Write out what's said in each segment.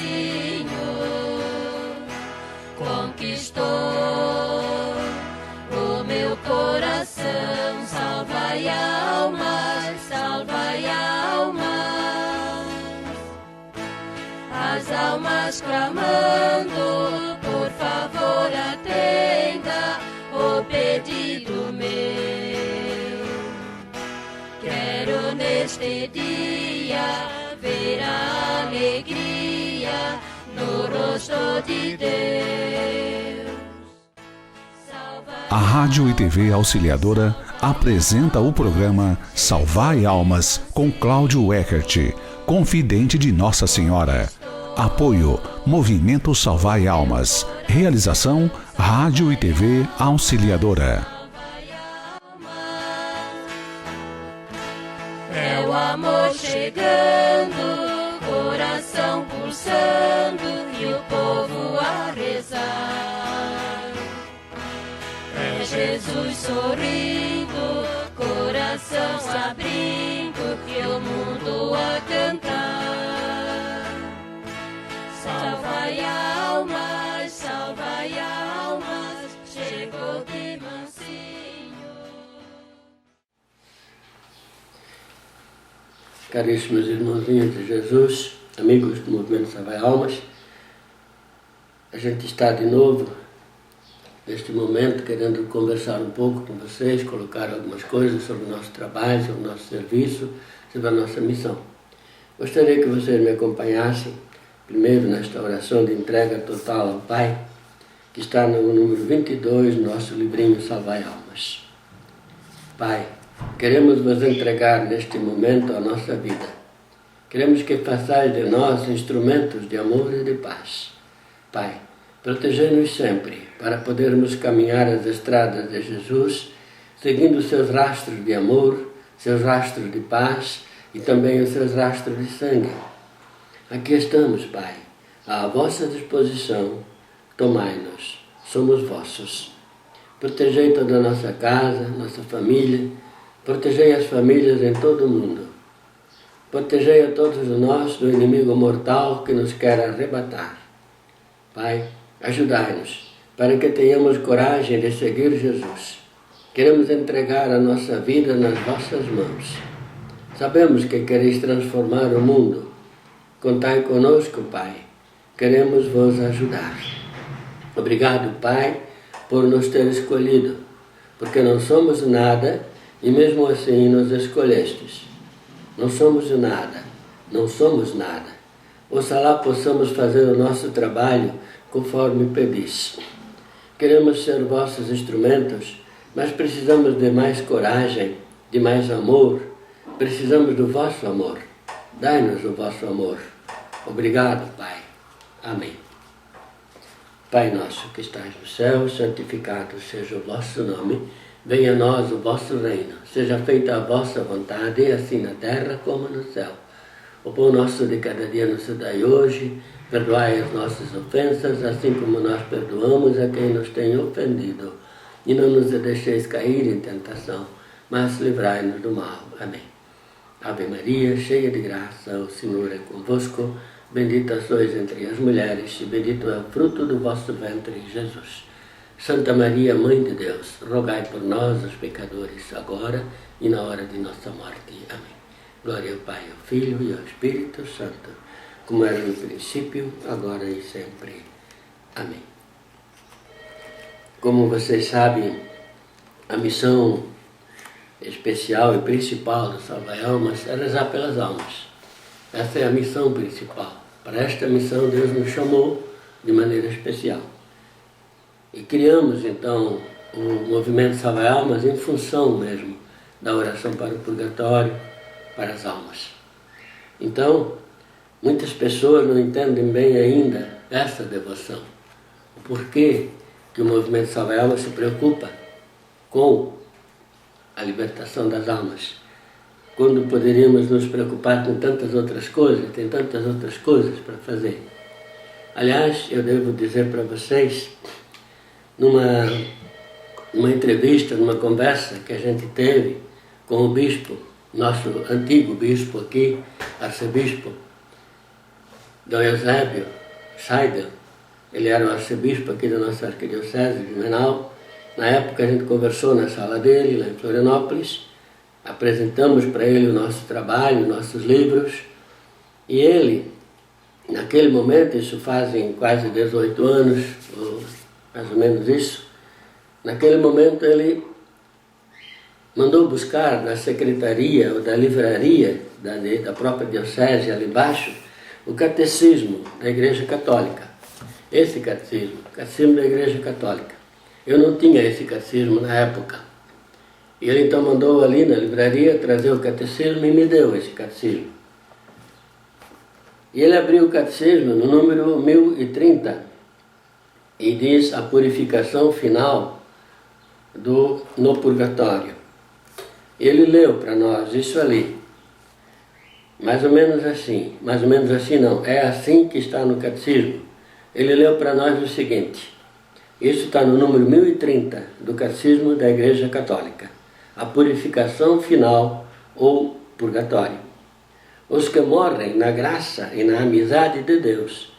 mansinho conquistou o meu coração. Salvai almas, salvai almas, as almas clamando, por favor atenda o pedido meu. Quero neste dia ver a alegria no rosto de Deus. A Rádio e TV Auxiliadora apresenta o programa Salvai Almas com Cláudio Eckert, confidente de Nossa Senhora. Apoio Movimento Salvai Almas. Realização Rádio e TV Auxiliadora. É o amor chegando, coração pulsando e o povo a rezar. É Jesus sorrindo, coração se abrindo e o mundo a cantar. Salvai almas, chegou de mansinho. Caríssimos irmãozinhos de Jesus, amigos do Movimento Salvai Almas, a gente está de novo neste momento querendo conversar um pouco com vocês, colocar algumas coisas sobre o nosso trabalho, sobre o nosso serviço, sobre a nossa missão. Gostaria que vocês me acompanhassem primeiro nesta oração de entrega total ao Pai, que está no número 22 do nosso livrinho Salvai Almas. Pai, queremos vos entregar neste momento a nossa vida. Queremos que façais de nós instrumentos de amor e de paz. Pai, protegei-nos sempre para podermos caminhar as estradas de Jesus, seguindo os seus rastros de amor, seus rastros de paz e também os seus rastros de sangue. Aqui estamos, Pai, à vossa disposição. Tomai-nos, somos vossos. Protegei toda a nossa casa, nossa família, protegei as famílias em todo o mundo. Protegei a todos nós do inimigo mortal que nos quer arrebatar. Pai, ajudai-nos para que tenhamos coragem de seguir Jesus. Queremos entregar a nossa vida nas vossas mãos. Sabemos que quereis transformar o mundo. Contai conosco, Pai. Queremos vos ajudar. Obrigado, Pai, por nos ter escolhido, porque não somos nada e mesmo assim nos escolhestes. Não somos nada, não somos nada. Oxalá possamos fazer o nosso trabalho conforme pedis. Queremos ser vossos instrumentos, mas precisamos de mais coragem, de mais amor. Precisamos do vosso amor. Dai-nos o vosso amor. Obrigado, Pai. Amém. Pai nosso que estais no céu, santificado seja o vosso nome. Venha a nós o vosso reino. Seja feita a vossa vontade, assim na terra como no céu. O pão nosso de cada dia nos dai hoje. Perdoai as nossas ofensas, assim como nós perdoamos a quem nos tem ofendido. E não nos deixeis cair em tentação, mas livrai-nos do mal. Amém. Ave Maria, cheia de graça, o Senhor é convosco. Bendita sois entre as mulheres, e bendito é o fruto do vosso ventre, Jesus. Santa Maria, Mãe de Deus, rogai por nós, os pecadores, agora e na hora de nossa morte. Amém. Glória ao Pai, ao Filho e ao Espírito Santo, como era no princípio, agora e sempre. Amém. Como vocês sabem, a missão especial e principal do Salvai Almas é rezar pelas almas. Essa é a missão principal. Para esta missão Deus nos chamou de maneira especial. E criamos então o movimento Salvai Almas em função mesmo da oração para o purgatório, para as almas. Então, muitas pessoas não entendem bem ainda essa devoção. O porquê que o movimento Salvai Almas se preocupa com a libertação das almas, quando poderíamos nos preocupar com tantas outras coisas, tem tantas outras coisas para fazer. Aliás, eu devo dizer para vocês, numa entrevista, numa conversa que a gente teve com o bispo, nosso antigo bispo aqui, arcebispo, Dom Eusébio Seidel, ele era o arcebispo aqui da nossa arquidiocese de Menal. Na época a gente conversou na sala dele, lá em Florianópolis, apresentamos para ele o nosso trabalho, nossos livros, e ele, naquele momento, isso fazem quase 18 anos, ou mais ou menos isso, naquele momento ele mandou buscar na secretaria ou da livraria da própria diocese ali embaixo o catecismo da Igreja Católica. Esse catecismo, o catecismo da Igreja Católica. Eu não tinha esse catecismo na época. E ele então mandou ali na livraria trazer o catecismo e me deu esse catecismo. E ele abriu o catecismo no número 1030 e diz a purificação final no purgatório. Ele leu para nós isso ali. Mais ou menos assim não, é assim que está no catecismo. Ele leu para nós o seguinte, isso está no número 1030 do Catecismo da Igreja Católica, a purificação final ou purgatório. Os que morrem na graça e na amizade de Deus,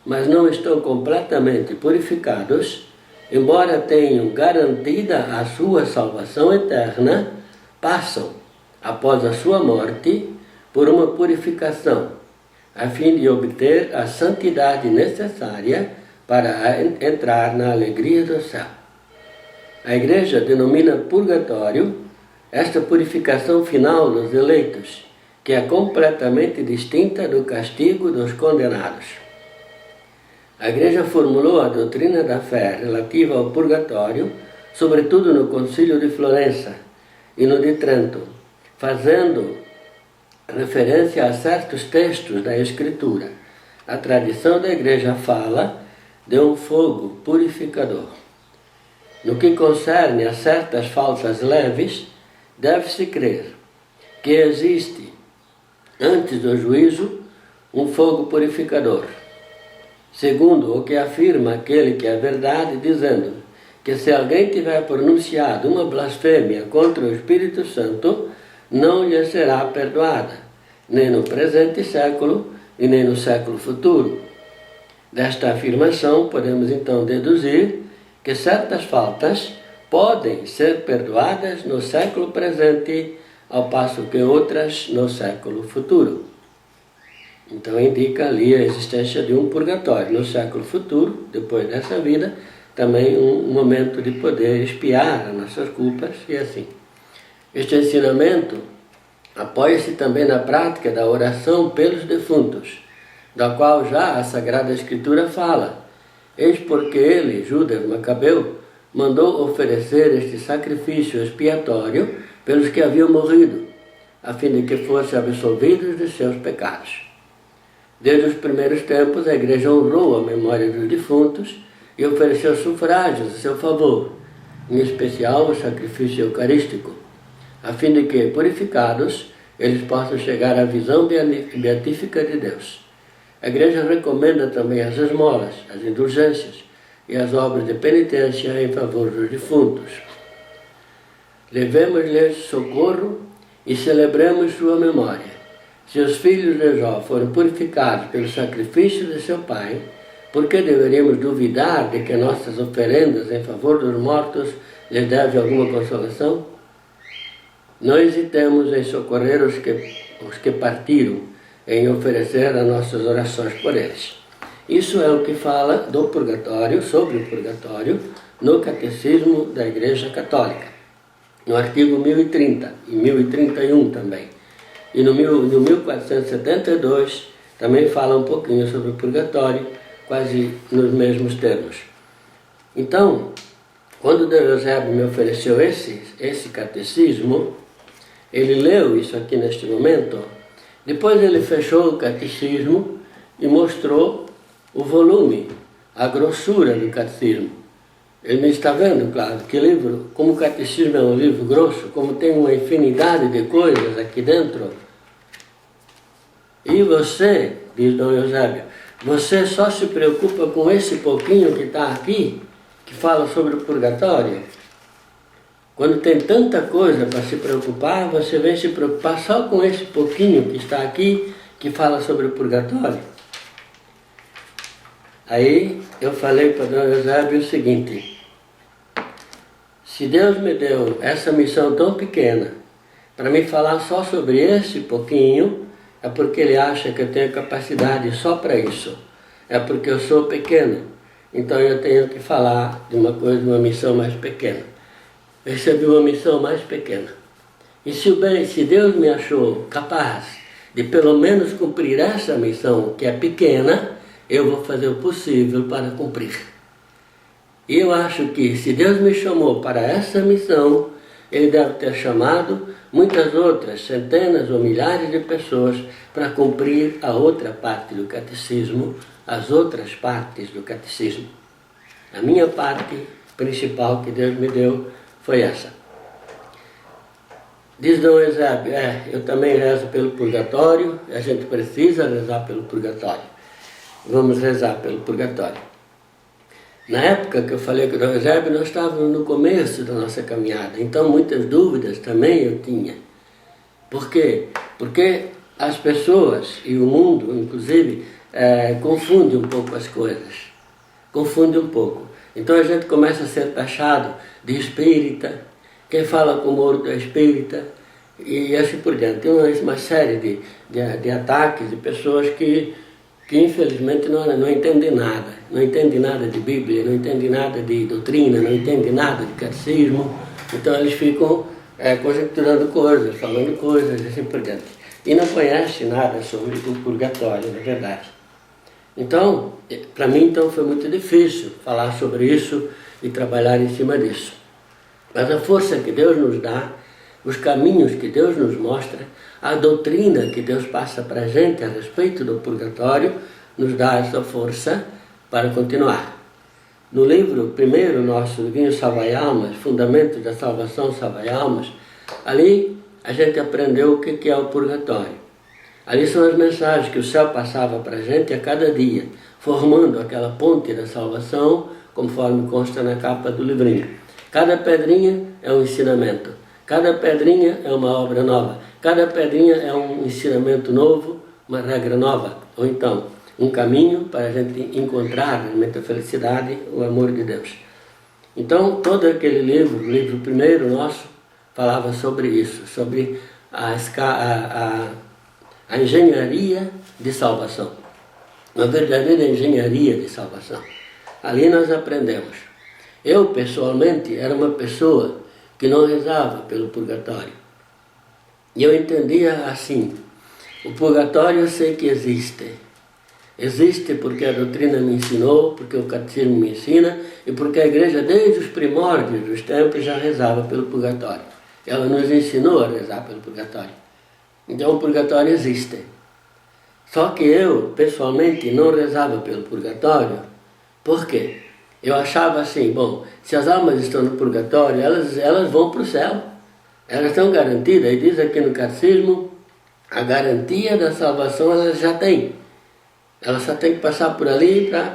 mas não estão completamente purificados, embora tenham garantida a sua salvação eterna, passam, após a sua morte, por uma purificação, a fim de obter a santidade necessária para entrar na alegria do céu. A Igreja denomina purgatório esta purificação final dos eleitos, que é completamente distinta do castigo dos condenados. A Igreja formulou a doutrina da fé relativa ao purgatório, sobretudo no Concílio de Florença e no de Trento, fazendo referência a certos textos da Escritura. A tradição da Igreja fala de um fogo purificador. No que concerne a certas faltas leves, deve-se crer que existe, antes do juízo, um fogo purificador, segundo o que afirma aquele que é verdade, dizendo que se alguém tiver pronunciado uma blasfêmia contra o Espírito Santo, não lhe será perdoada, nem no presente século e nem no século futuro. Desta afirmação, podemos então deduzir que certas faltas podem ser perdoadas no século presente, ao passo que outras no século futuro. Então indica ali a existência de um purgatório. No século futuro, depois dessa vida, também um momento de poder expiar as nossas culpas e assim. Este ensinamento apoia-se também na prática da oração pelos defuntos, da qual já a Sagrada Escritura fala. Eis porque ele, Judas Macabeu, mandou oferecer este sacrifício expiatório pelos que haviam morrido, a fim de que fossem absolvidos de seus pecados. Desde os primeiros tempos, a Igreja honrou a memória dos defuntos e ofereceu sufrágios a seu favor, em especial o sacrifício eucarístico, a fim de que, purificados, eles possam chegar à visão beatífica de Deus. A Igreja recomenda também as esmolas, as indulgências e as obras de penitência em favor dos defuntos. Levemos-lhes socorro e celebremos sua memória. Se os filhos de Jó foram purificados pelo sacrifício de seu pai, por que deveríamos duvidar de que nossas oferendas em favor dos mortos lhes devem alguma consolação? Não hesitemos em socorrer os que partiram, em oferecer as nossas orações por eles. Isso é o que fala do purgatório, sobre o purgatório, no Catecismo da Igreja Católica, no artigo 1030 e 1031 também. E no 1472 também fala um pouquinho sobre o purgatório, quase nos mesmos termos. Então, quando Dom Eusébio me ofereceu esse catecismo, ele leu isso aqui neste momento, depois ele fechou o catecismo e mostrou o volume, a grossura do catecismo. Ele me está vendo, claro, que livro, como o catecismo é um livro grosso, como tem uma infinidade de coisas aqui dentro. E você, diz Dom Eusébio, você só se preocupa com esse pouquinho que está aqui, que fala sobre o purgatório? Quando tem tanta coisa para se preocupar, você vem se preocupar só com esse pouquinho que está aqui, que fala sobre o purgatório? Aí eu falei para Dom Eusébio o seguinte: se Deus me deu essa missão tão pequena para me falar só sobre esse pouquinho, é porque Ele acha que eu tenho capacidade só para isso. É porque eu sou pequeno, então eu tenho que falar de uma coisa, de uma missão mais pequena. Eu recebi uma missão mais pequena. E se Deus me achou capaz de pelo menos cumprir essa missão que é pequena, eu vou fazer o possível para cumprir. E eu acho que se Deus me chamou para essa missão, Ele deve ter chamado muitas outras, centenas ou milhares de pessoas para cumprir a outra parte do catecismo, as outras partes do catecismo. A minha parte principal que Deus me deu foi essa. Diz Dom Eusébio, eu também rezo pelo purgatório, a gente precisa rezar pelo purgatório. Vamos rezar pelo purgatório. Na época que eu falei com o Dom Eusébio, nós estávamos no começo da nossa caminhada, então muitas dúvidas também eu tinha. Por quê? Porque as pessoas e o mundo, inclusive, confundem um pouco as coisas. Confundem um pouco. Então a gente começa a ser taxado de espírita, quem fala com morto é espírita, e assim por diante. Tem uma série de ataques de pessoas que infelizmente não entendem nada. Não entendem nada de Bíblia, não entendem nada de doutrina, não entendem nada de catecismo. Então eles ficam conjecturando coisas, falando coisas, assim por diante. E não conhecem nada sobre o purgatório, na verdade. Então, para mim então foi muito difícil falar sobre isso e trabalhar em cima disso. Mas a força que Deus nos dá, os caminhos que Deus nos mostra, a doutrina que Deus passa para a gente a respeito do purgatório, nos dá essa força para continuar. No livro primeiro nosso, Livrinho Salvai Almas, Fundamentos da Salvação Salvai Almas, ali a gente aprendeu o que é o purgatório. Ali são as mensagens que o céu passava para a gente a cada dia, formando aquela ponte da salvação, conforme consta na capa do livrinho. Cada pedrinha é um ensinamento, cada pedrinha é uma obra nova, cada pedrinha é um ensinamento novo, uma regra nova, ou então um caminho para a gente encontrar realmente a felicidade, o amor de Deus. Então todo aquele livro, o livro primeiro nosso, falava sobre isso, sobre a engenharia de salvação, uma verdadeira engenharia de salvação. Ali nós aprendemos. Eu, pessoalmente, era uma pessoa que não rezava pelo purgatório. E eu entendia assim: o purgatório eu sei que existe. Existe porque a doutrina me ensinou, porque o catecismo me ensina e porque a igreja, desde os primórdios dos tempos, já rezava pelo purgatório. Ela nos ensinou a rezar pelo purgatório. Então o purgatório existe. Só que eu, pessoalmente, não rezava pelo purgatório. Por quê? Eu achava assim, bom, se as almas estão no purgatório, elas vão para o céu. Elas estão garantidas. E diz aqui no catecismo, a garantia da salvação elas já têm. Elas só têm que passar por ali para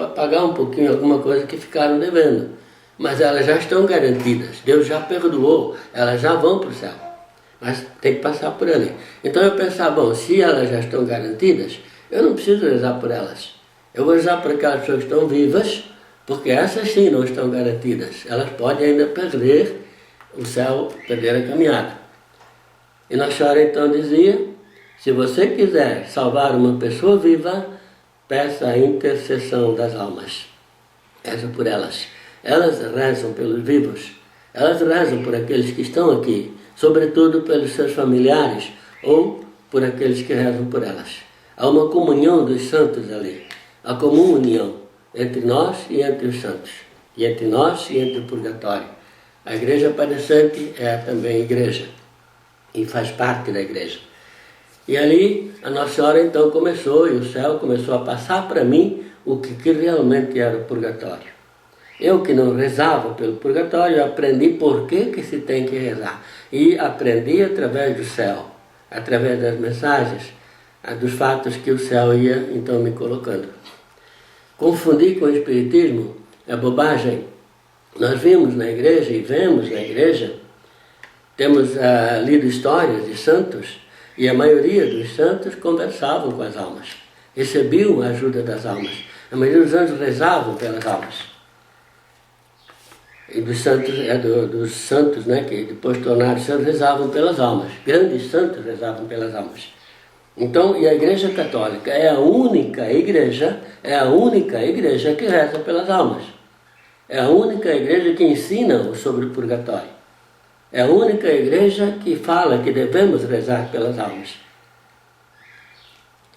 pagar um pouquinho alguma coisa que ficaram devendo. Mas elas já estão garantidas. Deus já perdoou. Elas já vão para o céu. Mas tem que passar por ali. Então eu pensava, bom, se elas já estão garantidas, eu não preciso rezar por elas. Eu vou rezar por aquelas pessoas que estão vivas, porque essas sim não estão garantidas. Elas podem ainda perder o céu, perder a caminhada. E Nossa Senhora então dizia, se você quiser salvar uma pessoa viva, peça a intercessão das almas. Reza por elas. Elas rezam pelos vivos. Elas rezam por aqueles que estão aqui, sobretudo pelos seus familiares ou por aqueles que rezam por elas. Há uma comunhão dos santos ali. A comum união entre nós e entre os santos, e entre nós e entre o purgatório. A igreja padecente é também igreja, e faz parte da igreja. E ali a Nossa Senhora então começou, e o céu começou a passar para mim o que realmente era o purgatório. Eu que não rezava pelo purgatório, aprendi por que se tem que rezar. E aprendi através do céu, através das mensagens, dos fatos que o céu ia então me colocando. Confundir com o espiritismo é bobagem. Nós vimos na igreja e vemos na igreja, temos lido histórias de santos, e a maioria dos santos conversavam com as almas, recebiam a ajuda das almas. A maioria dos anjos rezavam pelas almas. E dos santos, né, que depois tornaram santos, rezavam pelas almas. Grandes santos rezavam pelas almas. Então, e a Igreja Católica é a única igreja que reza pelas almas. É a única igreja que ensina sobre o purgatório. É a única igreja que fala que devemos rezar pelas almas.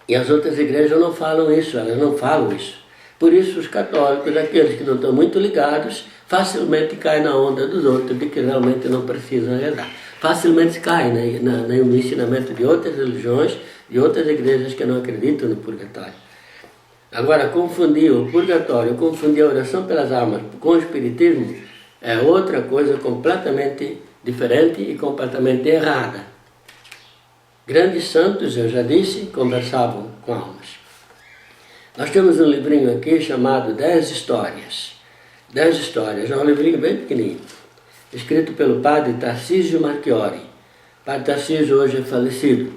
E as outras igrejas não falam isso, elas não falam isso. Por isso os católicos, aqueles que não estão muito ligados, facilmente caem na onda dos outros, de que realmente não precisam rezar. Facilmente caem no ensinamento de outras religiões, de outras igrejas que não acreditam no purgatório. Agora, confundir o purgatório, confundir a oração pelas almas com o espiritismo é outra coisa completamente diferente e completamente errada. Grandes santos, eu já disse, conversavam com almas. Nós temos um livrinho aqui chamado 10 Histórias. 10 Histórias, é um livrinho bem pequenininho, escrito pelo padre Tarcísio Marchiori. O padre Tarcísio hoje é falecido.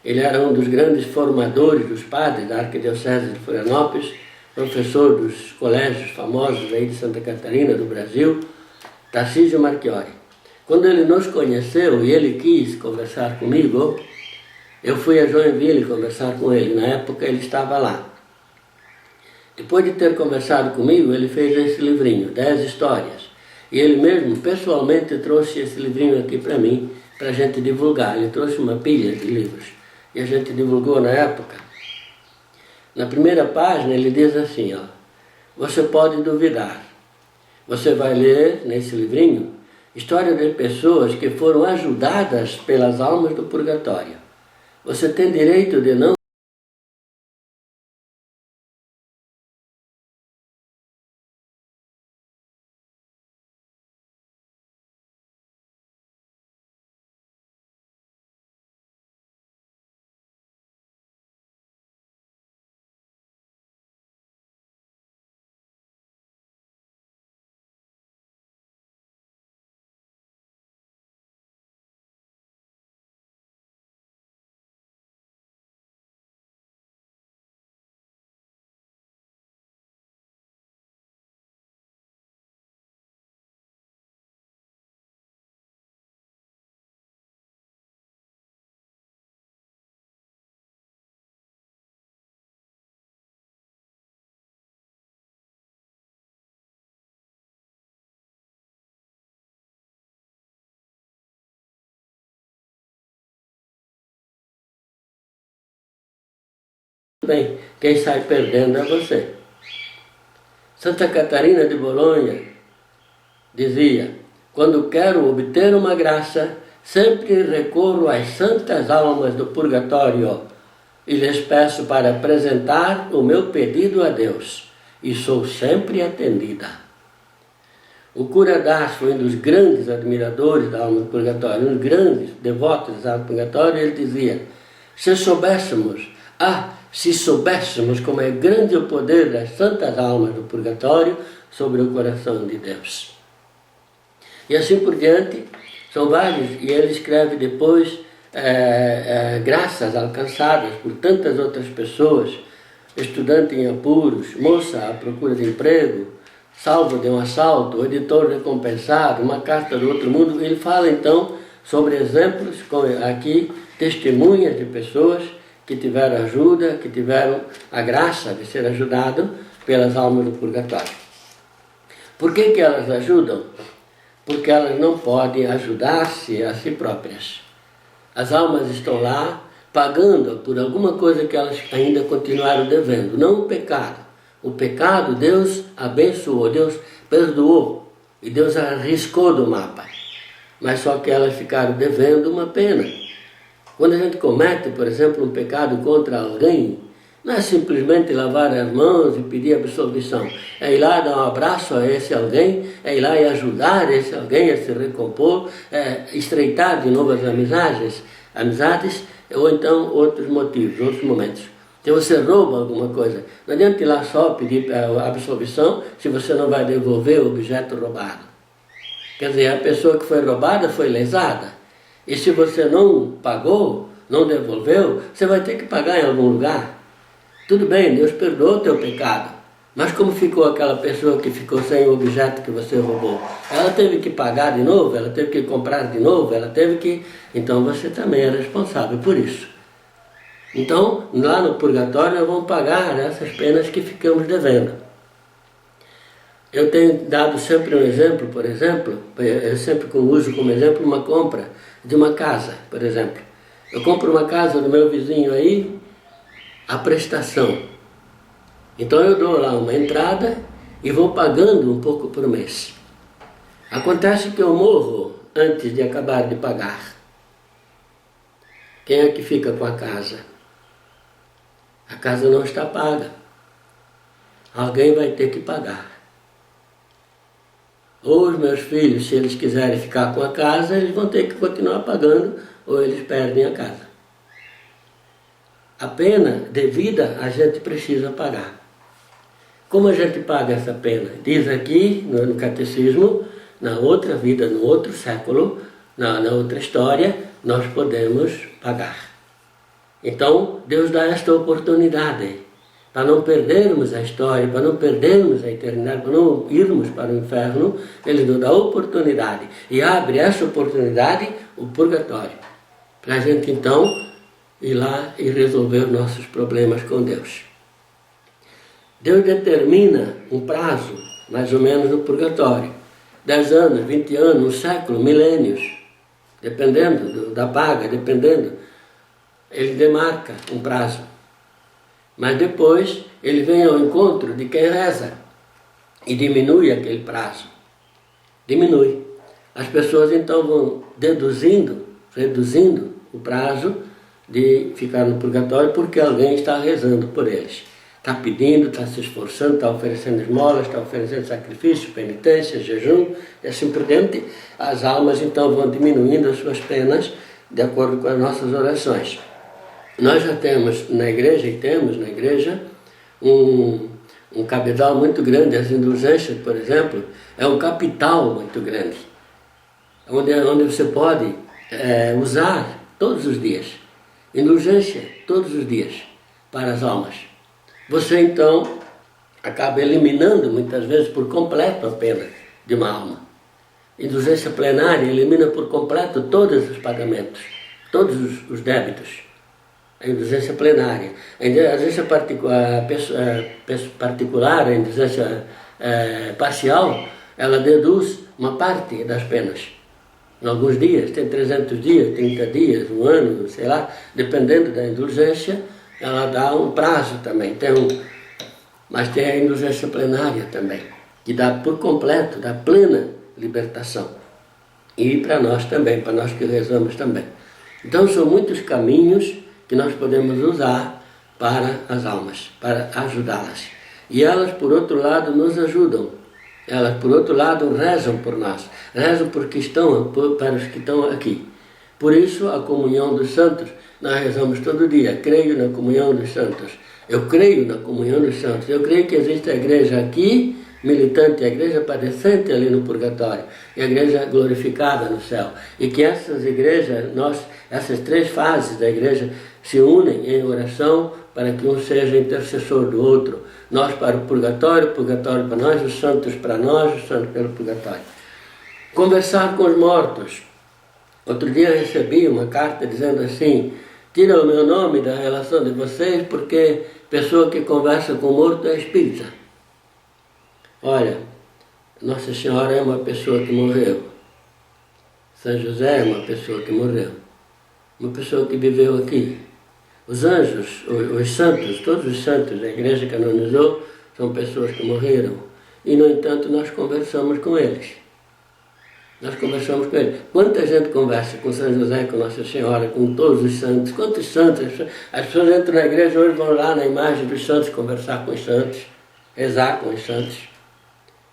Ele era um dos grandes formadores dos padres da Arquidiocese de Florianópolis, professor dos colégios famosos aí de Santa Catarina, do Brasil, Tarcísio Marchiori. Quando ele nos conheceu e ele quis conversar comigo, eu fui a Joinville conversar com ele. Na época ele estava lá. Depois de ter conversado comigo, ele fez esse livrinho, 10 Histórias. E ele mesmo, pessoalmente, trouxe esse livrinho aqui para mim, para a gente divulgar. Ele trouxe uma pilha de livros. E a gente divulgou na época. Na primeira página ele diz assim, ó, você pode duvidar. Você vai ler nesse livrinho história de pessoas que foram ajudadas pelas almas do purgatório. Você tem direito de não bem, quem sai perdendo é você. Santa Catarina de Bolonha dizia, quando quero obter uma graça, sempre recorro às santas almas do purgatório e lhes peço para apresentar o meu pedido a Deus, e sou sempre atendida. O cura Das foi um dos grandes admiradores da alma do purgatório, um dos grandes devotos da alma do purgatório, ele dizia, se soubéssemos como é grande o poder das santas almas do purgatório sobre o coração de Deus. E assim por diante, são vários, e ele escreve depois graças alcançadas por tantas outras pessoas, estudante em apuros, moça à procura de emprego, salvo de um assalto, editor recompensado, uma carta do outro mundo. Ele fala então sobre exemplos, aqui, testemunhas de pessoas que tiveram ajuda, que tiveram a graça de ser ajudado pelas almas do purgatório. Por que elas ajudam? Porque elas não podem ajudar-se a si próprias. As almas estão lá pagando por alguma coisa que elas ainda continuaram devendo, não o pecado. O pecado Deus abençoou, Deus perdoou e Deus arriscou do mapa. Mas só que elas ficaram devendo uma pena. Quando a gente comete, por exemplo, um pecado contra alguém, não é simplesmente lavar as mãos e pedir absolvição. É ir lá dar um abraço a esse alguém, é ir lá e ajudar esse alguém a se recompor, estreitar de novo as amizades, ou então outros motivos, outros momentos. Se você rouba alguma coisa, não adianta ir lá só pedir a absolvição se você não vai devolver o objeto roubado. Quer dizer, a pessoa que foi roubada foi lesada. E se você não pagou, não devolveu, você vai ter que pagar em algum lugar. Tudo bem, Deus perdoa o teu pecado, Mas como ficou aquela pessoa que ficou sem o objeto que você roubou? Ela teve que pagar de novo, ela teve que comprar de novo, ela teve que... Então você também é responsável por isso. Então, lá no purgatório, nós vamos pagar essas penas que ficamos devendo. Eu tenho dado sempre um exemplo, por exemplo, eu sempre uso como exemplo uma compra de uma casa, por exemplo. Eu compro uma casa do meu vizinho aí, a prestação. Então eu dou lá uma entrada e vou pagando um pouco por mês. Acontece que eu morro antes de acabar de pagar. Quem é que fica com a casa? A casa não está paga. Alguém vai ter que pagar. Ou os meus filhos, se eles quiserem ficar com a casa, eles vão ter que continuar pagando, ou eles perdem a casa. A pena devida a gente precisa pagar. Como a gente paga essa pena? Diz aqui no catecismo, na outra vida, no outro século, na outra história, nós podemos pagar. Então, Deus dá esta oportunidade, para não perdermos a história, para não perdermos a eternidade, para não irmos para o inferno, Ele nos dá a oportunidade e abre essa oportunidade, o purgatório, para a gente então ir lá e resolver nossos problemas com Deus. Deus determina um prazo, mais ou menos, no purgatório. 10 anos, 20 anos, um século, milênios, dependendo da paga, dependendo. Ele demarca um prazo. Mas depois ele vem ao encontro de quem reza e diminui aquele prazo. Diminui. As pessoas então vão reduzindo o prazo de ficar no purgatório porque alguém está rezando por eles. Está pedindo, está se esforçando, está oferecendo esmolas, está oferecendo sacrifício, penitência, jejum e assim por diante. As almas então vão diminuindo as suas penas de acordo com as nossas orações. Nós já temos na igreja, um cabedal muito grande. As indulgências, por exemplo, é um capital muito grande, onde você pode usar todos os dias. Indulgência todos os dias para as almas. Você então acaba eliminando muitas vezes por completo a pena de uma alma. Indulgência plenária elimina por completo todos os pagamentos, todos os débitos. A indulgência plenária. A indulgência particular, a indulgência parcial, ela deduz uma parte das penas. Em alguns dias, tem 300 dias, 30 dias, um ano, sei lá, dependendo da indulgência, ela dá um prazo também. Mas tem a indulgência plenária também, que dá por completo, dá plena libertação. E para nós também, para nós que rezamos também. Então são muitos caminhos que nós podemos usar para as almas, para ajudá-las. E elas, por outro lado, nos ajudam. Elas, por outro lado, rezam por nós. Rezam para os que estão aqui. Por isso, a comunhão dos santos, nós rezamos todo dia. Creio na comunhão dos santos. Eu creio na comunhão dos santos. Eu creio que existe a igreja aqui, militante, a igreja padecente ali no purgatório, e a igreja glorificada no céu. E que essas igrejas, essas 3 fases da igreja se unem em oração para que um seja intercessor do outro. Nós para o purgatório, o purgatório para nós, os santos para nós, os santos pelo purgatório. Conversar com os mortos. Outro dia eu recebi uma carta dizendo assim: tira o meu nome da relação de vocês porque pessoa que conversa com o morto é espírita. Olha, Nossa Senhora é uma pessoa que morreu. São José é uma pessoa que morreu. Uma pessoa que viveu aqui. Os anjos, os santos, todos os santos, a igreja canonizou, são pessoas que morreram. E, no entanto, nós conversamos com eles. Nós conversamos com eles. Quanta gente conversa com São José, com Nossa Senhora, com todos os santos? Quantos santos? As pessoas entram na igreja hoje, vão lá na imagem dos santos, conversar com os santos, rezar com os santos.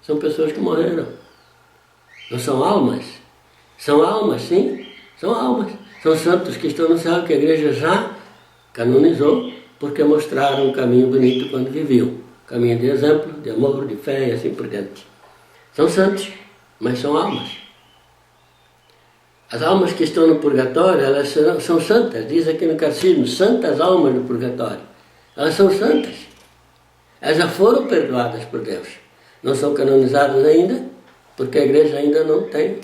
São pessoas que morreram. Não são almas? São almas, sim. São almas. São santos que estão no céu, que a igreja já canonizou, porque mostraram um caminho bonito quando viviam. Caminho de exemplo, de amor, de fé e assim por diante. São santos, mas são almas. As almas que estão no purgatório, elas são santas. Diz aqui no catecismo, santas almas no purgatório. Elas são santas. Elas já foram perdoadas por Deus. Não são canonizadas ainda, porque a igreja ainda não tem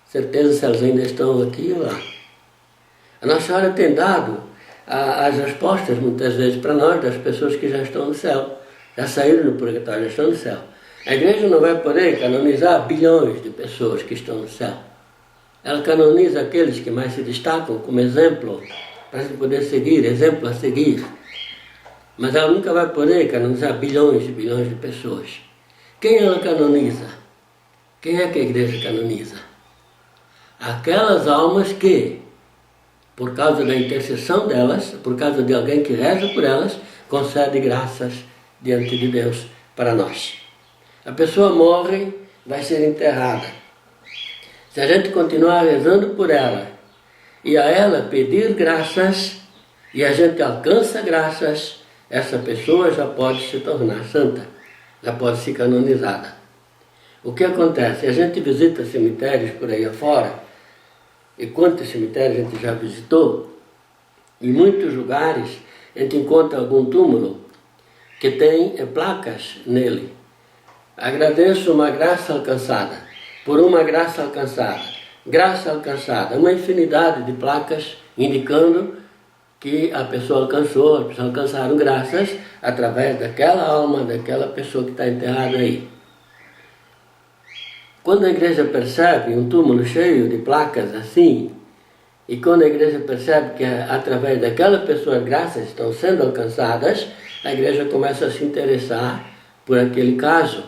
certeza se elas ainda estão aqui ou lá. A Nossa Senhora tem dado as respostas, muitas vezes, para nós, das pessoas que já estão no céu. Já saíram do purgatório, já estão no céu. A igreja não vai poder canonizar bilhões de pessoas que estão no céu. Ela canoniza aqueles que mais se destacam como exemplo, para se poder seguir, exemplo a seguir. Mas ela nunca vai poder canonizar bilhões e bilhões de pessoas. Quem ela canoniza? Quem é que a igreja canoniza? Aquelas almas que, por causa da intercessão delas, por causa de alguém que reza por elas, concede graças diante de Deus para nós. A pessoa morre, vai ser enterrada. Se a gente continuar rezando por ela e a ela pedir graças, e a gente alcança graças, essa pessoa já pode se tornar santa, já pode ser canonizada. O que acontece? A gente visita cemitérios por aí afora, e quantos cemitérios a gente já visitou, em muitos lugares a gente encontra algum túmulo que tem placas nele. Agradeço uma graça alcançada, por uma graça alcançada, uma infinidade de placas indicando que a pessoa alcançou, as pessoas alcançaram graças através daquela alma, daquela pessoa que está enterrada aí. Quando a igreja percebe um túmulo cheio de placas assim, e quando a igreja percebe que através daquela pessoa as graças estão sendo alcançadas, a igreja começa a se interessar por aquele caso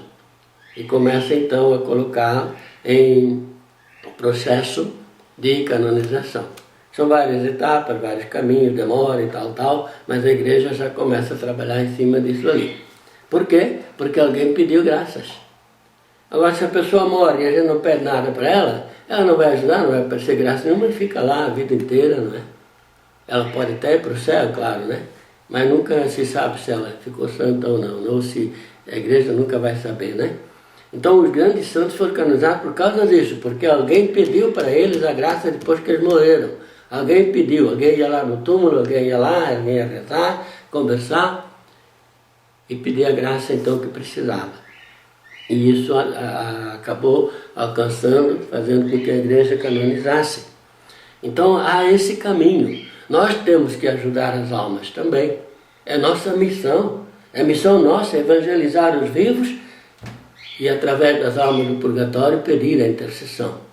e começa então a colocar em processo de canonização. São várias etapas, vários caminhos, demora e tal, mas a igreja já começa a trabalhar em cima disso ali. Por quê? Porque alguém pediu graças. Agora, se a pessoa morre e a gente não pede nada para ela não vai ajudar, não vai aparecer graça nenhuma e fica lá a vida inteira, não é? Ela pode até ir para o céu, claro, né? Mas nunca se sabe se ela ficou santa ou não, ou se a igreja nunca vai saber, né? Então, os grandes santos foram canonizados por causa disso, porque alguém pediu para eles a graça depois que eles morreram. Alguém pediu, alguém ia lá no túmulo, alguém ia lá, alguém ia rezar, conversar e pedir a graça então que precisava. E isso acabou alcançando, fazendo com que a igreja canonizasse. Então há esse caminho. Nós temos que ajudar as almas também. É nossa missão. É missão nossa evangelizar os vivos e através das almas do purgatório pedir a intercessão.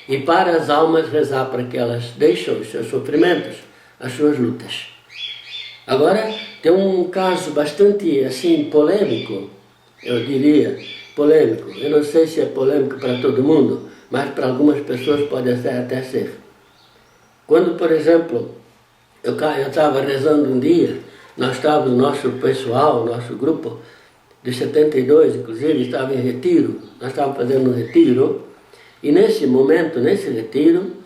E para as almas rezar para que elas deixem os seus sofrimentos, as suas lutas. Agora, tem um caso bastante assim polêmico, eu diria, polêmico. Eu não sei se é polêmico para todo mundo, mas para algumas pessoas pode até ser. Quando, por exemplo, eu estava rezando um dia, nós estávamos, nosso pessoal, nosso grupo de 72, inclusive, estava em retiro, nós estávamos fazendo um retiro, e nesse momento, nesse retiro,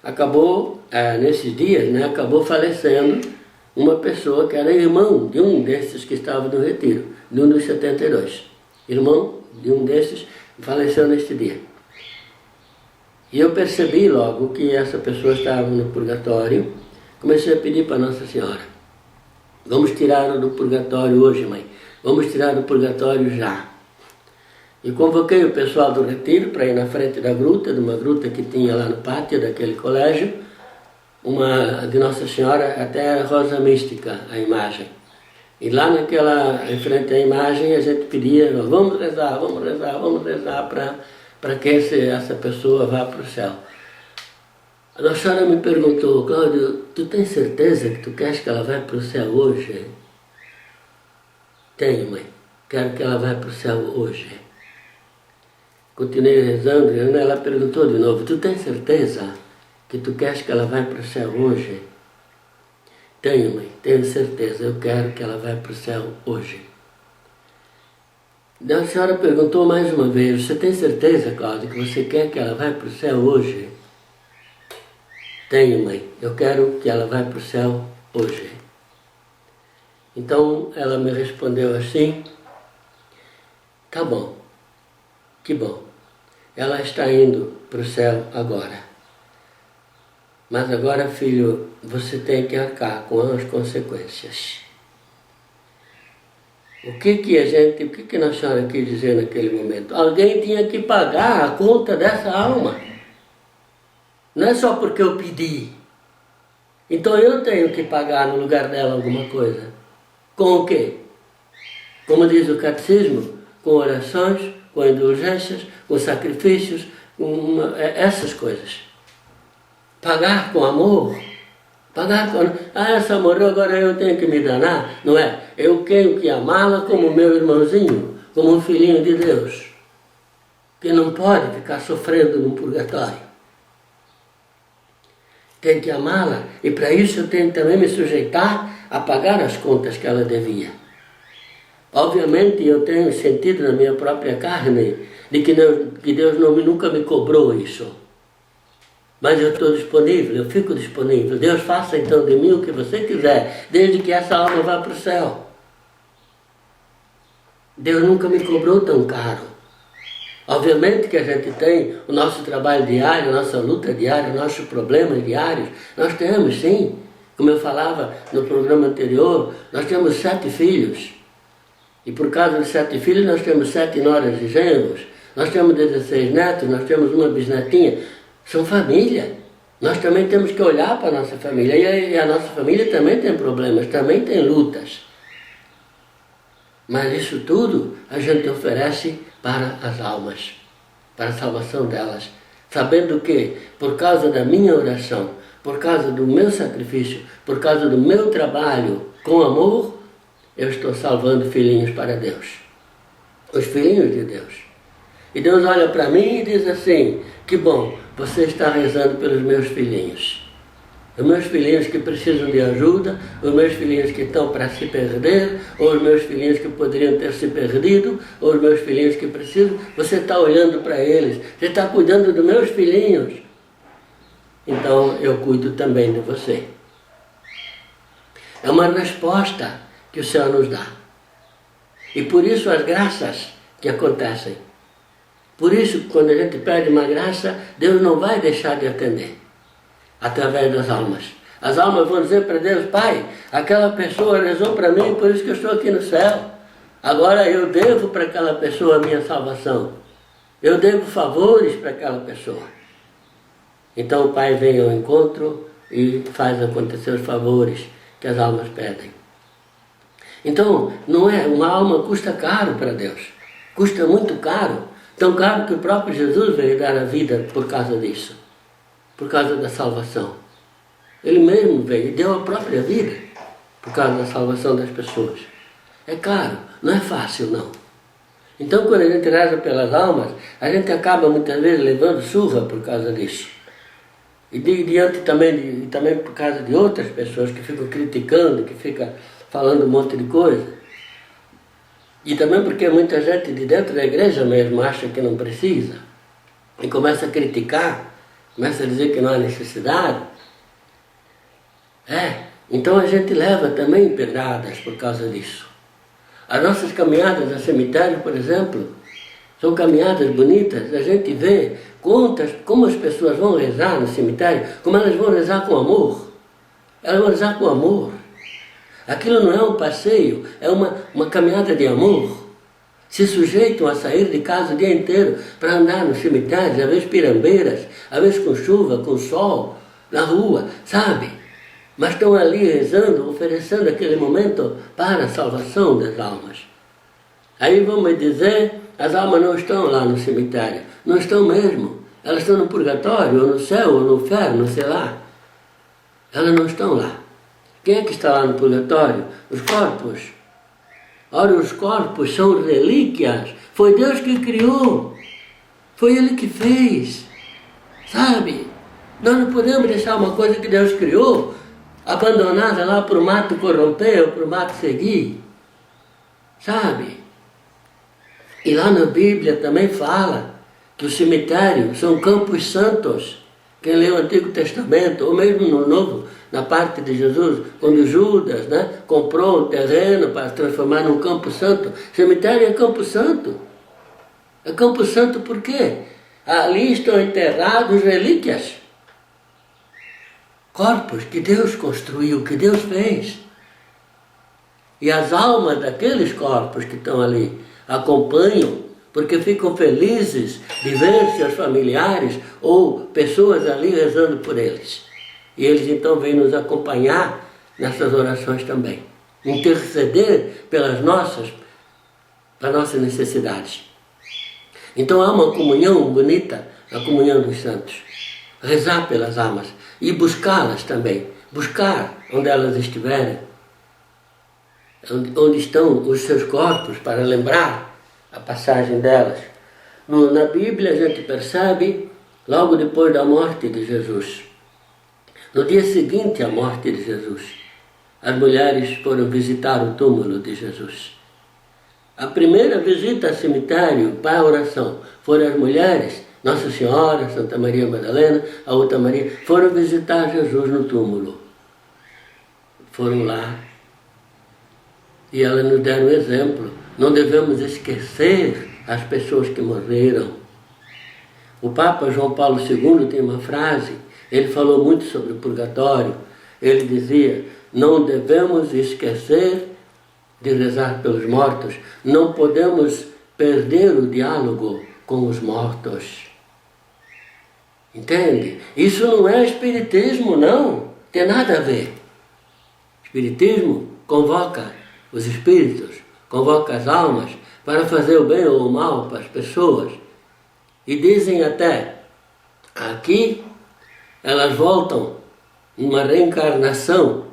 acabou, nesses dias, né, acabou falecendo uma pessoa que era irmão de um desses que estava no retiro, de um dos 72. Irmão de um desses faleceu neste dia. E eu percebi logo que essa pessoa estava no purgatório. Comecei a pedir para Nossa Senhora: vamos tirá-lo do purgatório hoje, mãe. Vamos tirar do purgatório já. E convoquei o pessoal do retiro para ir na frente da gruta, de uma gruta que tinha lá no pátio daquele colégio, uma de Nossa Senhora, até era rosa mística a imagem. E lá em frente à imagem, a gente pedia: vamos rezar para que essa pessoa vá para o céu. A Nossa Senhora me perguntou: Cláudio, tu tens certeza que tu queres que ela vá para o céu hoje? Tenho, mãe. Quero que ela vá para o céu hoje. Continuei rezando e ela perguntou de novo: tu tens certeza que tu queres que ela vá para o céu hoje? Tenho, mãe, tenho certeza, eu quero que ela vá para o céu hoje. A senhora perguntou mais uma vez: você tem certeza, Cláudia, que você quer que ela vá para o céu hoje? Tenho, mãe, eu quero que ela vá para o céu hoje. Então ela me respondeu assim: tá bom, que bom, ela está indo para o céu agora. Mas agora, filho, você tem que arcar com as consequências. O que Nossa Senhora quis dizer naquele momento? Alguém tinha que pagar a conta dessa alma. Não é só porque eu pedi. Então eu tenho que pagar no lugar dela alguma coisa. Com o quê? Como diz o catecismo, com orações, com indulgências, com sacrifícios, com essas coisas. Pagar com amor. Pagar com... essa morreu, agora eu tenho que me danar. Não é? Eu tenho que amá-la como meu irmãozinho, como um filhinho de Deus, que não pode ficar sofrendo num purgatório. Tenho que amá-la, e para isso eu tenho que também me sujeitar a pagar as contas que ela devia. Obviamente eu tenho sentido na minha própria carne de que Deus nunca me cobrou isso. Mas eu estou disponível, eu fico disponível. Deus, faça então de mim o que você quiser, desde que essa alma vá para o céu. Deus nunca me cobrou tão caro. Obviamente que a gente tem o nosso trabalho diário, a nossa luta diária, nossos problemas diários. Nós temos, sim. Como eu falava no programa anterior, nós temos 7 filhos. E por causa dos 7 filhos, nós temos 7 noras e genros. Nós temos 16 netos, nós temos uma bisnetinha. São família. Nós também temos que olhar para a nossa família. E a nossa família também tem problemas, também tem lutas. Mas isso tudo a gente oferece para as almas, para a salvação delas. Sabendo que, por causa da minha oração, por causa do meu sacrifício, por causa do meu trabalho com amor, eu estou salvando filhinhos para Deus. Os filhinhos de Deus. E Deus olha para mim e diz assim, que bom, você está rezando pelos meus filhinhos. Os meus filhinhos que precisam de ajuda, os meus filhinhos que estão para se perder, ou os meus filhinhos que poderiam ter se perdido, ou os meus filhinhos que precisam, você está olhando para eles, você está cuidando dos meus filhinhos. Então eu cuido também de você. É uma resposta que o Senhor nos dá. E por isso as graças que acontecem. Por isso, quando a gente pede uma graça, Deus não vai deixar de atender. Através das almas. As almas vão dizer para Deus, Pai, aquela pessoa rezou para mim, por isso que eu estou aqui no céu. Agora eu devo para aquela pessoa a minha salvação. Eu devo favores para aquela pessoa. Então o Pai vem ao encontro e faz acontecer os favores que as almas pedem. Então, não é, uma alma custa caro para Deus. Custa muito caro. Tão caro que o próprio Jesus veio dar a vida por causa disso. Por causa da salvação. Ele mesmo veio e deu a própria vida por causa da salvação das pessoas. É caro, não é fácil não. Então quando a gente reza pelas almas, a gente acaba muitas vezes levando surra por causa disso. E diante também por causa de outras pessoas que ficam criticando, que ficam falando um monte de coisa. E também porque muita gente de dentro da igreja mesmo acha que não precisa. E começa a criticar. Começa a dizer que não há necessidade. Então a gente leva também pedradas por causa disso. As nossas caminhadas ao cemitério, por exemplo, são caminhadas bonitas. A gente vê como as pessoas vão rezar no cemitério, como elas vão rezar com amor. Elas vão rezar com amor. Aquilo não é um passeio, é uma caminhada de amor. Se sujeitam a sair de casa o dia inteiro para andar nos cemitérios, às vezes pirambeiras, às vezes com chuva, com sol, na rua, sabe? Mas estão ali rezando, oferecendo aquele momento para a salvação das almas. Aí vão me dizer, as almas não estão lá no cemitério. Não estão mesmo. Elas estão no purgatório, ou no céu, ou no inferno, sei lá. Elas não estão lá. Quem é que está lá no purgatório? Os corpos. Ora, os corpos são relíquias. Foi Deus que criou. Foi Ele que fez. Sabe? Nós não podemos deixar uma coisa que Deus criou abandonada lá para o mato corromper ou para o mato seguir. Sabe? E lá na Bíblia também fala que os cemitérios são campos santos. Quem lê o Antigo Testamento, ou mesmo no Novo, na parte de Jesus, quando Judas comprou um terreno para transformar num campo santo. Cemitério é campo santo. É campo santo por quê? Ali estão enterrados relíquias. Corpos que Deus construiu, que Deus fez. E as almas daqueles corpos que estão ali acompanham, porque ficam felizes de ver seus familiares ou pessoas ali rezando por eles. E eles então vêm nos acompanhar nessas orações também. Interceder pelas nossas necessidades. Então há uma comunhão bonita, a comunhão dos santos. Rezar pelas almas e buscá-las também. Buscar onde elas estiverem, onde estão os seus corpos, para lembrar a passagem delas. Na Bíblia a gente percebe, logo depois da morte de Jesus, no dia seguinte à morte de Jesus, as mulheres foram visitar o túmulo de Jesus. A primeira visita ao cemitério para a oração foram as mulheres, Nossa Senhora, Santa Maria Madalena, a outra Maria, foram visitar Jesus no túmulo. Foram lá e elas nos deram um exemplo. Não devemos esquecer as pessoas que morreram. O Papa João Paulo II tem uma frase, ele falou muito sobre o purgatório. Ele dizia, não devemos esquecer de rezar pelos mortos, não podemos perder o diálogo com os mortos. Entende? Isso não é espiritismo, não. Tem nada a ver. Espiritismo convoca os espíritos, convoca as almas para fazer o bem ou o mal para as pessoas. E dizem até, aqui elas voltam numa reencarnação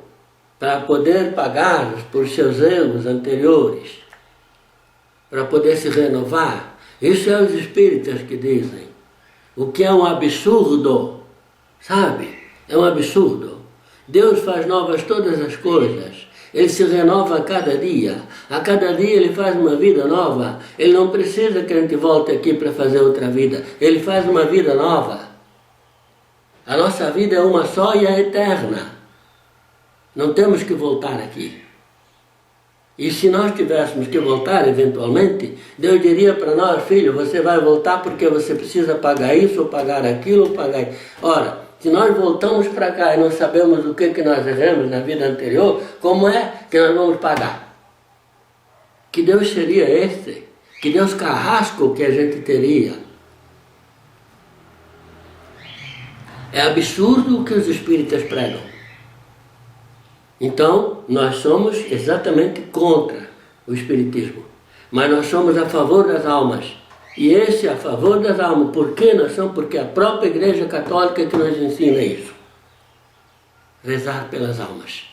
para poder pagar por seus erros anteriores, para poder se renovar. Isso é os espíritas que dizem. O que é um absurdo, sabe? É um absurdo. Deus faz novas todas as coisas. Ele se renova a cada dia. A cada dia ele faz uma vida nova. Ele não precisa que a gente volte aqui para fazer outra vida. Ele faz uma vida nova. A nossa vida é uma só e é eterna. Não temos que voltar aqui. E se nós tivéssemos que voltar eventualmente, Deus diria para nós, filho, você vai voltar porque você precisa pagar isso, ou pagar aquilo, ou pagar... Ora, se nós voltamos para cá e não sabemos o que nós erramos na vida anterior, como é que nós vamos pagar? Que Deus seria esse? Que Deus carrasco que a gente teria? É absurdo o que os espíritas pregam. Então, nós somos exatamente contra o espiritismo. Mas nós somos a favor das almas. E esse é a favor das almas. Por que nós somos? Porque a própria Igreja Católica que nos ensina isso. Rezar pelas almas.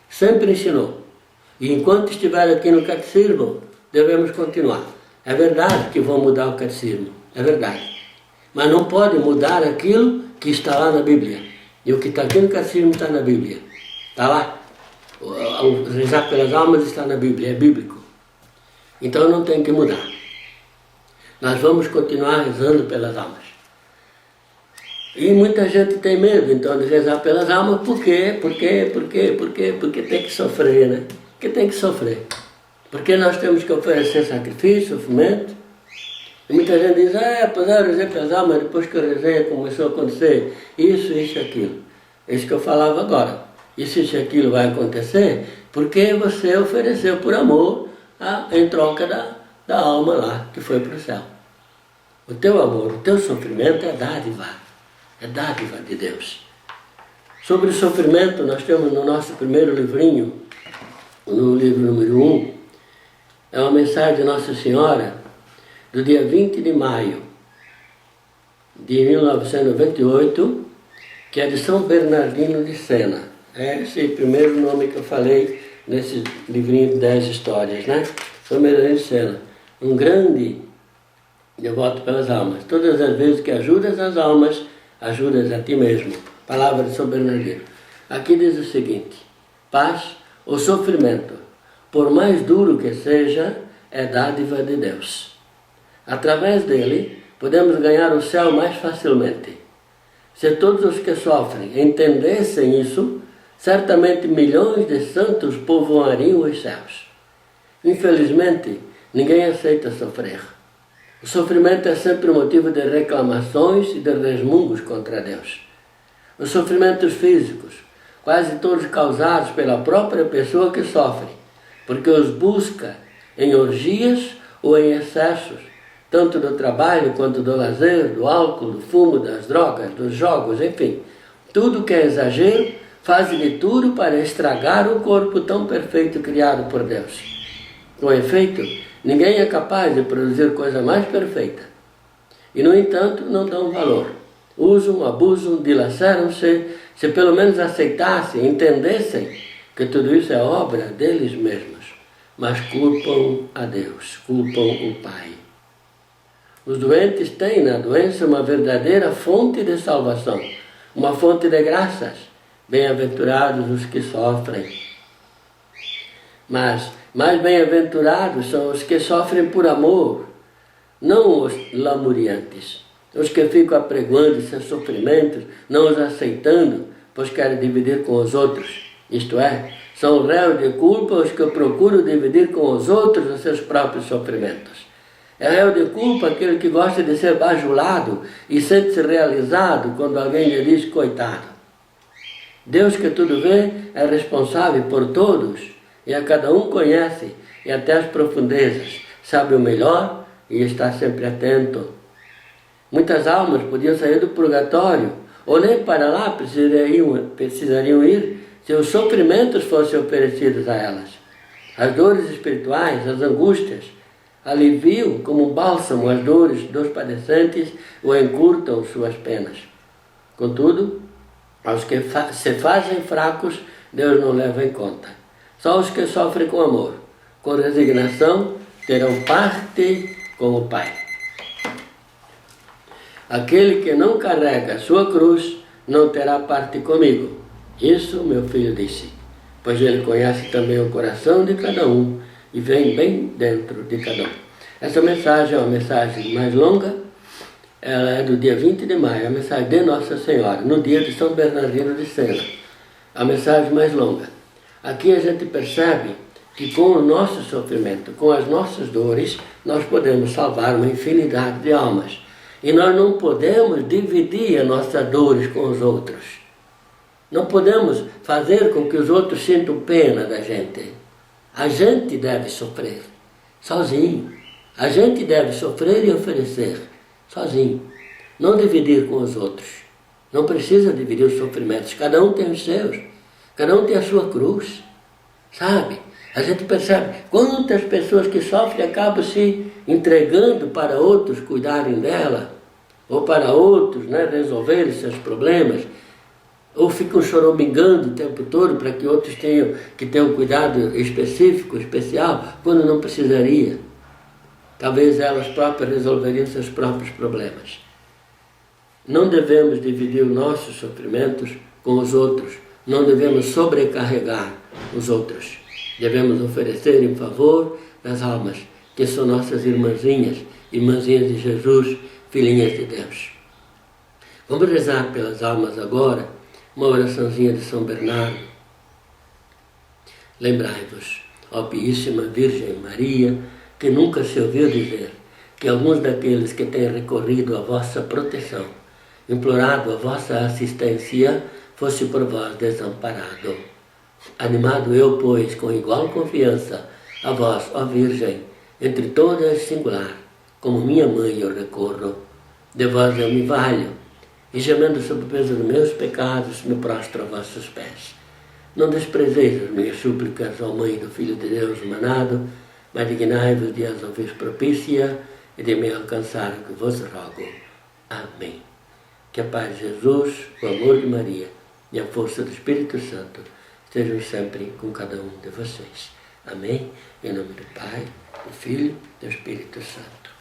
Sempre ensinou. E enquanto estiver aqui no catecismo, devemos continuar. É verdade que vão mudar o catecismo. É verdade. Mas não pode mudar aquilo que está lá na Bíblia. E o que está aqui no catecismo está na Bíblia. Está lá. O rezar pelas almas está na Bíblia, é bíblico. Então não tem que mudar. Nós vamos continuar rezando pelas almas. E muita gente tem medo então de rezar pelas almas. Por quê? Porque tem que sofrer, né? Porque tem que sofrer. Porque nós temos que oferecer sacrifício, sofrimento. E muita gente diz, pois eu rezei pelas almas, depois que eu rezei começou a acontecer isso e aquilo. É isso que eu falava agora. Isso e aquilo vai acontecer porque você ofereceu por amor em troca da alma lá que foi para o céu. O teu amor, o teu sofrimento é dádiva de Deus. Sobre o sofrimento, nós temos no nosso primeiro livrinho, no livro número 1, é uma mensagem de Nossa Senhora do dia 20 de maio de 1998, que é de São Bernardino de Sena. É esse primeiro nome que eu falei nesse livrinho de 10 histórias, né? São Bernardino de Sena, um grande devoto pelas almas. Todas as vezes que ajudas as almas, ajudas a ti mesmo. Palavra de São Bernardino. Aqui diz o seguinte: paz ou sofrimento, por mais duro que seja, é dádiva de Deus. Através dele, podemos ganhar o céu mais facilmente. Se todos os que sofrem entendessem isso, certamente milhões de santos povoariam os céus. Infelizmente, ninguém aceita sofrer. O sofrimento é sempre motivo de reclamações e de resmungos contra Deus. Os sofrimentos físicos, quase todos causados pela própria pessoa que sofre, porque os busca em orgias ou em excessos, tanto do trabalho quanto do lazer, do álcool, do fumo, das drogas, dos jogos, enfim. Tudo que é exagero faz de tudo para estragar o corpo tão perfeito criado por Deus. Com efeito, ninguém é capaz de produzir coisa mais perfeita. E, no entanto, não dão valor. Usam, abusam, dilaceram-se, se pelo menos aceitassem, entendessem que tudo isso é obra deles mesmos. Mas culpam a Deus, culpam o Pai. Os doentes têm na doença uma verdadeira fonte de salvação, uma fonte de graças. Bem-aventurados os que sofrem. Mas mais bem-aventurados são os que sofrem por amor, não os lamuriantes, os que ficam apregoando seus sofrimentos, não os aceitando, pois querem dividir com os outros. Isto é, são réus de culpa os que procuram dividir com os outros os seus próprios sofrimentos. É réu de culpa aquele que gosta de ser bajulado e sente-se realizado quando alguém lhe diz coitado. Deus, que tudo vê, é responsável por todos e a cada um conhece e até as profundezas, sabe o melhor e está sempre atento. Muitas almas podiam sair do purgatório ou nem para lá precisariam ir se os sofrimentos fossem oferecidos a elas. As dores espirituais, as angústias, aliviam como um bálsamo as dores dos padecentes ou encurtam suas penas. Contudo, aos que se fazem fracos, Deus não leva em conta. Só os que sofrem com amor, com resignação, terão parte com o Pai. Aquele que não carrega a sua cruz, não terá parte comigo. Isso meu filho disse, pois ele conhece também o coração de cada um e vem bem dentro de cada um. Essa mensagem é uma mensagem mais longa, ela é do dia 20 de maio, a mensagem de Nossa Senhora, no dia de São Bernardino de Sena. A mensagem mais longa. Aqui a gente percebe que com o nosso sofrimento, com as nossas dores, nós podemos salvar uma infinidade de almas. E nós não podemos dividir as nossas dores com os outros. Não podemos fazer com que os outros sintam pena da gente. A gente deve sofrer, sozinho. A gente deve sofrer e oferecer, sozinho. Não dividir com os outros. Não precisa dividir os sofrimentos. Cada um tem os seus. Cada um tem a sua cruz. Sabe? A gente percebe quantas pessoas que sofrem acabam se entregando para outros cuidarem dela, ou para outros resolverem seus problemas, ou ficam choramingando o tempo todo para que outros tenham um cuidado específico, especial, quando não precisaria. Talvez elas próprias resolveriam seus próprios problemas. Não devemos dividir os nossos sofrimentos com os outros, não devemos sobrecarregar os outros. Devemos oferecer em favor das almas, que são nossas irmãzinhas de Jesus, filhinhas de Deus. Vamos rezar pelas almas agora, uma oraçãozinha de São Bernardo. Lembrai-vos, ó Piíssima Virgem Maria, que nunca se ouviu dizer que alguns daqueles que têm recorrido à vossa proteção, implorado a vossa assistência, fosse por vós desamparado. Animado eu, pois, com igual confiança, a vós, ó Virgem, entre todas singular, como minha mãe eu recorro. De vós eu me valho, e gemendo sob o peso dos meus pecados, me prostro a vossos pés. Não desprezeis as minhas súplicas, ó Mãe do Filho de Deus manado, mas dignai-vos de as ouvir propícia e de me alcançar o que vos rogo. Amém. Que a paz de Jesus, o amor de Maria e a força do Espírito Santo estejam sempre com cada um de vocês. Amém? Em nome do Pai, do Filho e do Espírito Santo.